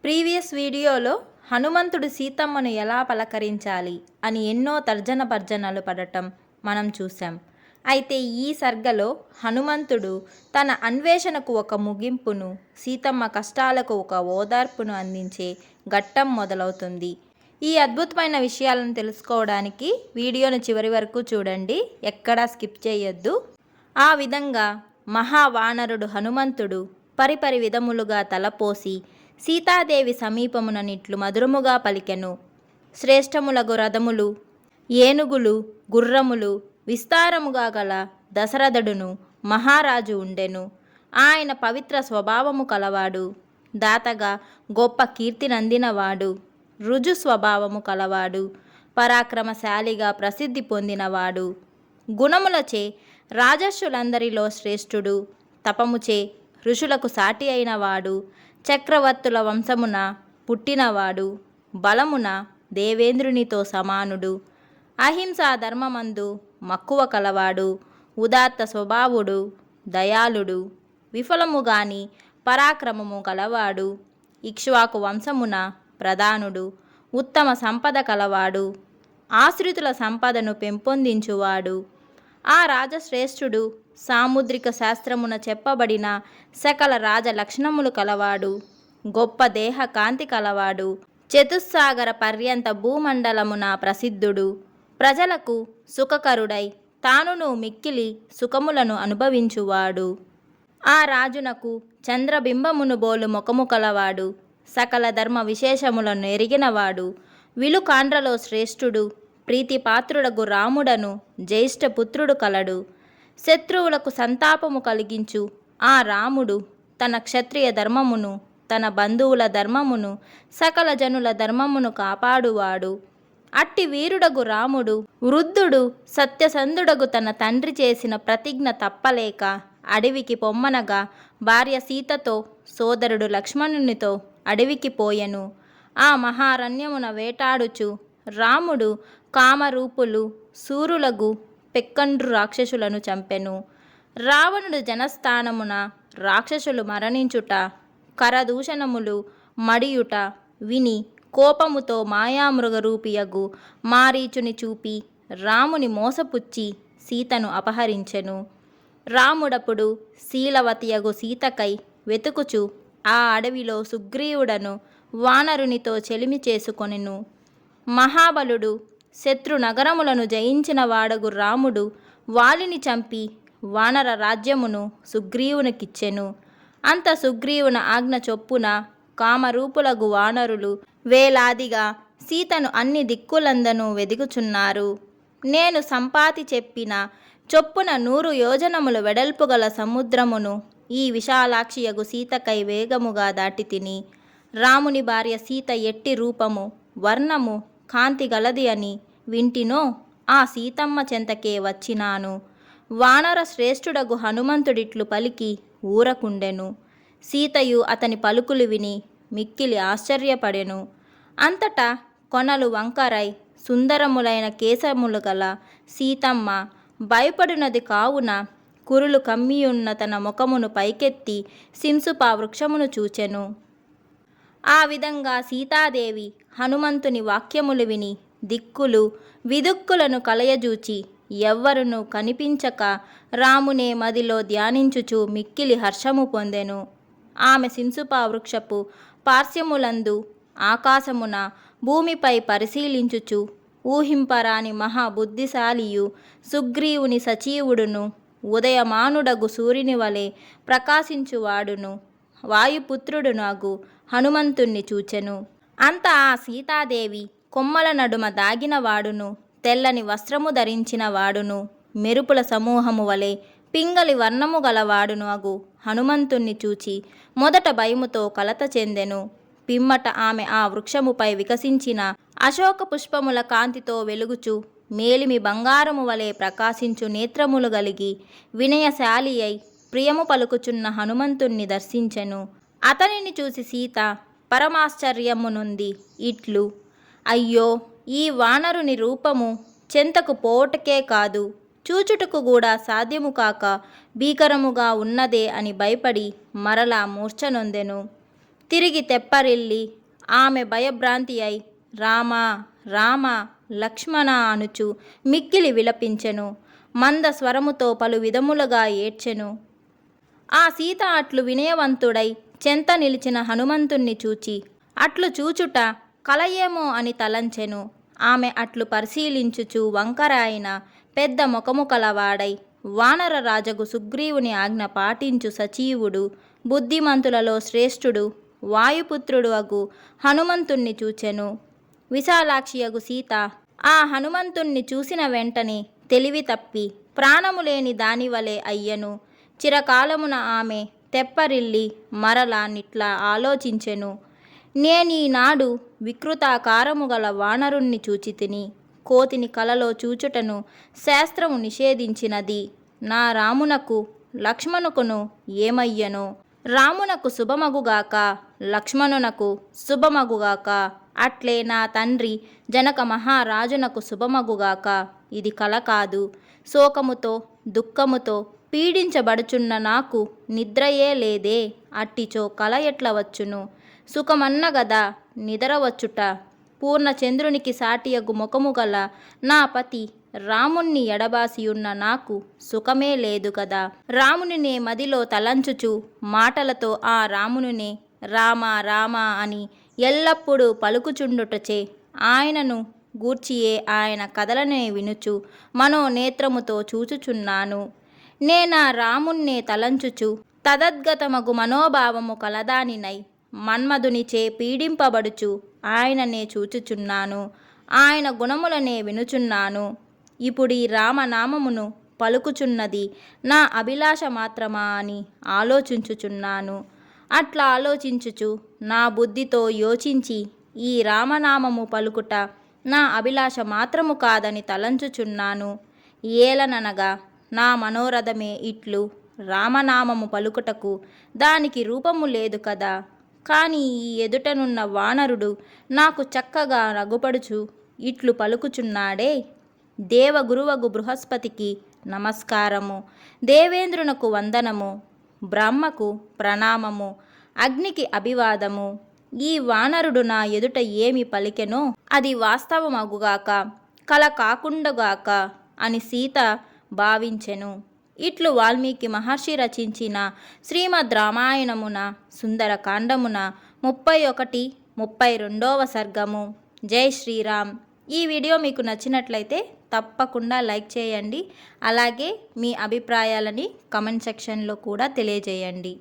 Previous వీడియోలో హనుమంతుడు సీతమ్మను ఎలా పలకరించాలి అని ఎన్నో తర్జన భర్జనలు పడటం మనం చూసాం. అయితే ఈ సర్గలో హనుమంతుడు తన అన్వేషణకు ఒక ముగింపును, సీతమ్మ కష్టాలకు ఒక ఓదార్పును అందించే ఘట్టం మొదలవుతుంది. ఈ అద్భుతమైన విషయాలను తెలుసుకోవడానికి వీడియోను చివరి వరకు చూడండి, ఎక్కడా స్కిప్ చేయొద్దు. ఆ విధంగా మహావానరుడు హనుమంతుడు పరిపరి విధములుగా తలపోసి సీతాదేవి సమీపముననిట్లు మధురముగా పలికెను. శ్రేష్టములగు రథములు, ఏనుగులు, గుర్రములు విస్తారముగా గల దశరథుడును మహారాజు ఉండెను. ఆయన పవిత్ర స్వభావము కలవాడు, దాతగా గొప్ప కీర్తినందినవాడు, రుజు స్వభావము కలవాడు, పరాక్రమశాలిగా ప్రసిద్ధి పొందినవాడు, గుణములచే రాజర్షులందరిలో శ్రేష్ఠుడు, తపముచే ఋషులకు సాటి అయినవాడు, చక్రవర్తుల వంశమున పుట్టినవాడు, బలమున దేవేంద్రునితో సమానుడు, అహింసా ధర్మమందు మక్కువ కలవాడు, ఉదాత్త స్వభావుడు, దయాళుడు, విఫలముగాని పరాక్రమము కలవాడు, ఇక్ష్వాకు వంశమున ప్రధానుడు, ఉత్తమ సంపద కలవాడు, ఆశ్రితుల సంపదను పెంపొందించువాడు. ఆ రాజశ్రేష్ఠుడు సాముద్రిక శాస్త్రమున చెప్పబడిన సకల రాజ లక్షణములు కలవాడు, గొప్ప దేహ కాంతి కలవాడు, చతుస్సాగర పర్యంత భూమండలమున ప్రసిద్ధుడు, ప్రజలకు సుఖకరుడై తానును మిక్కిలి సుఖములను అనుభవించువాడు. ఆ రాజునకు చంద్రబింబమును బోలు ముఖము కలవాడు, సకల ధర్మ విశేషములను ఎరిగినవాడు, విలుకాండ్రలో శ్రేష్ఠుడు, ప్రీతిపాత్రుడగు రాముడను జ్యేష్ఠపుత్రుడు కలడు. శత్రువులకు సంతాపము కలిగించు ఆ రాముడు తన క్షత్రియ ధర్మమును, తన బంధువుల ధర్మమును, సకల జనుల ధర్మమును కాపాడువాడు. అట్టి వీరుడగు రాముడు వృద్ధుడు సత్యసంధుడగు తన తండ్రి చేసిన ప్రతిజ్ఞ తప్పలేక అడవికి పొమ్మనగా భార్య సీతతో సోదరుడు లక్ష్మణునితో అడవికి పోయెను. ఆ మహారణ్యమున వేటాడుచు రాముడు కామరూపులు శూరులగు పెక్కండ్రు రాక్షసులను చంపెను. రావణుడు జనస్థానమున రాక్షసులు మరణించుట, కరదూషణములు మడియుట విని కోపముతో మాయామృగరూపియగు మారీచుని చూపి రాముని మోసపుచ్చి సీతను అపహరించెను. రాముడప్పుడు శీలవతియగు సీతకై వెతుకుచు ఆ అడవిలో సుగ్రీవుడను వానరునితో చెలిమి చేసుకొనెను. మహాబలుడు శత్రు నగరములను జయించిన వాడగు రాముడు వాలిని చంపి వానర రాజ్యమును సుగ్రీవునికిచ్చెను. అంత సుగ్రీవున ఆజ్ఞ చొప్పున కామరూపులగు వానరులు వేలాదిగా సీతను అన్ని దిక్కులందనూ వెదుకుచున్నారు. నేను సంపాతి చెప్పిన చొప్పున 100 యోజనముల వెడల్పుగల సముద్రమును ఈ విశాలాక్షియగు సీతకై వేగముగా దాటి తిని, రాముని భార్య సీత ఎట్టి రూపము, వర్ణము, కాంతి గలది అని వింటినో ఆ సీతమ్మ చెంతకే వచ్చినాను. వానర శ్రేష్ఠుడగు హనుమంతుడిట్లు పలికి ఊరకుండెను. సీతయు అతని పలుకులు విని మిక్కిలి ఆశ్చర్యపడెను. అంతటా కొనలు వంకరై సుందరములైన కేశములు గల సీతమ్మ భయపడినది కావున కురులు కమ్మియున్న తన ముఖమును పైకెత్తి సింసుపా వృక్షమును చూచెను. ఆ విధంగా సీతాదేవి హనుమంతుని వాక్యములు విని దిక్కులు విదుక్కులను కలయజూచి ఎవ్వరును కనిపించక రామునే మదిలో ధ్యానించుచు మిక్కిలి హర్షము పొందెను. ఆమె సింసుపా వృక్షపు పార్శ్వములందు ఆకాశమున భూమిపై పరిశీలించుచు ఊహింపరాని మహాబుద్ధిశాలియు సుగ్రీవుని సచీవుడును, ఉదయమానుడగు సూర్యుని వలె ప్రకాశించువాడును, వాయుపుత్రుడునగు హనుమంతుణ్ణి చూచెను. అంత ఆ సీతాదేవి కొమ్మల నడుమ దాగిన వాడును, తెల్లని వస్త్రము ధరించిన వాడును, మెరుపుల సమూహము వలె పింగళి వర్ణము గలవాడును అగు హనుమంతుణ్ణి చూచి మొదట భయముతో కలత చెందెను. పిమ్మట ఆమె ఆ వృక్షముపై వికసించిన అశోక పుష్పముల కాంతితో వెలుగుచు మేలిమి బంగారము వలె ప్రకాశించు నేత్రములు గలిగి వినయశాలి అయి ప్రియము పలుకుచున్న హనుమంతుణ్ణి దర్శించెను. అతనిని చూసి సీత పరమాశ్చర్యమునుంది ఇట్లు, అయ్యో, ఈ వానరుని రూపము చెంతకు పోవటకే కాదు, చూచుటకు కూడా సాధ్యము కాక భీకరముగా ఉన్నదే అని భయపడి మరలా మూర్ఛనొందెను. తిరిగి తెప్పరిల్లి ఆమె భయభ్రాంతి అయి రామ రామ లక్ష్మణ అనుచు మిక్కిలి విలపించెను. మంద స్వరముతో పలు విధములుగా ఏడ్చెను. ఆ సీత అట్లు వినయవంతుడై చెంత నిలిచిన హనుమంతుణ్ణి చూచి అట్లు చూచుట కలయేమో అని తలంచెను. ఆమె అట్లు పరిశీలించుచు వంకరాయిన పెద్ద ముఖము కలవాడై వానర రాజగు సుగ్రీవుని ఆజ్ఞ పాటించు సచీవుడు, బుద్ధిమంతులలో శ్రేష్ఠుడు, వాయుపుత్రుడు అగు హనుమంతుణ్ణి చూచెను. విశాలాక్షియగు సీత ఆ హనుమంతుణ్ణి చూసిన వెంటనే తెలివి తప్పి ప్రాణము లేని దానివలే అయ్యను. చిరకాలమున ఆమె తెప్పరిల్లి మరలా నిట్లా ఆలోచించెను. నేనీనాడు వికృతాకారము గల వానరుణ్ణి చూచితిని. కోతిని కలలో చూచుటను శాస్త్రము నిషేధించినది. నా రామునకు లక్ష్మణుకును ఏమయ్యనో. రామునకు శుభమగుగాక, లక్ష్మణునకు శుభమగుగాక. అట్లే నా తండ్రి జనక మహారాజునకు శుభమగుగాక. ఇది కల కాదు. శోకముతో దుఃఖముతో పీడించబడుచున్న నాకు నిద్రయే లేదే. అట్టిచో కల ఎట్ల వచ్చును? సుఖమన్నగదా నిదరవచ్చుట. పూర్ణచంద్రునికి సాటియగు ముఖము గల నా పతి రాముణ్ణి ఎడబాసియున్న నాకు సుఖమే లేదు కదా. రామునినే మదిలో తలంచుచు మాటలతో ఆ రామునినే రామ రామ అని ఎల్లప్పుడూ పలుకుచుండుటచే ఆయనను గూర్చియే ఆయన కథలనే వినుచు మనోనేత్రముతో చూచుచున్నాను. నేనా రాముణ్ణే తలంచుచు తదద్గతమగు మనోభావము కలదానినై మన్మధునిచే పీడింపబడుచు ఆయననే చూచుచున్నాను. ఆయన గుణములనే వినుచున్నాను. ఇప్పుడీ రామనామమును పలుకుచున్నది నా అభిలాష మాత్రమా అని ఆలోచించుచున్నాను. అట్లా ఆలోచించుచు నా బుద్ధితో యోచించి ఈ రామనామము పలుకుట నా అభిలాష మాత్రము కాదని తలంచుచున్నాను. ఏలననగా నా మనోరథమే ఇట్లు. రామనామము పలుకుటకు దానికి రూపము లేదు కదా. కానీ ఈ ఎదుటనున్న వానరుడు నాకు చక్కగా రగుపడుచు ఇట్లు పలుకుచున్నాడే. దేవగురువగు బృహస్పతికి నమస్కారము, దేవేంద్రునకు వందనము, బ్రహ్మకు ప్రణామము, అగ్నికి అభివాదము. ఈ వానరుడు నా ఎదుట ఏమి పలికెనో అది వాస్తవమగుగాక, కల కాకుండగాక అని సీత భావించెను. ఇట్లు వాల్మీకి మహర్షి రచించిన శ్రీమద్ రామాయణమున సుందరకాండమున 31, 32వ సర్గము. జై శ్రీరామ్. ఈ వీడియో మీకు నచ్చినట్లయితే తప్పకుండా లైక్ చేయండి. అలాగే మీ అభిప్రాయాలని కమెంట్ సెక్షన్లో కూడా తెలియజేయండి.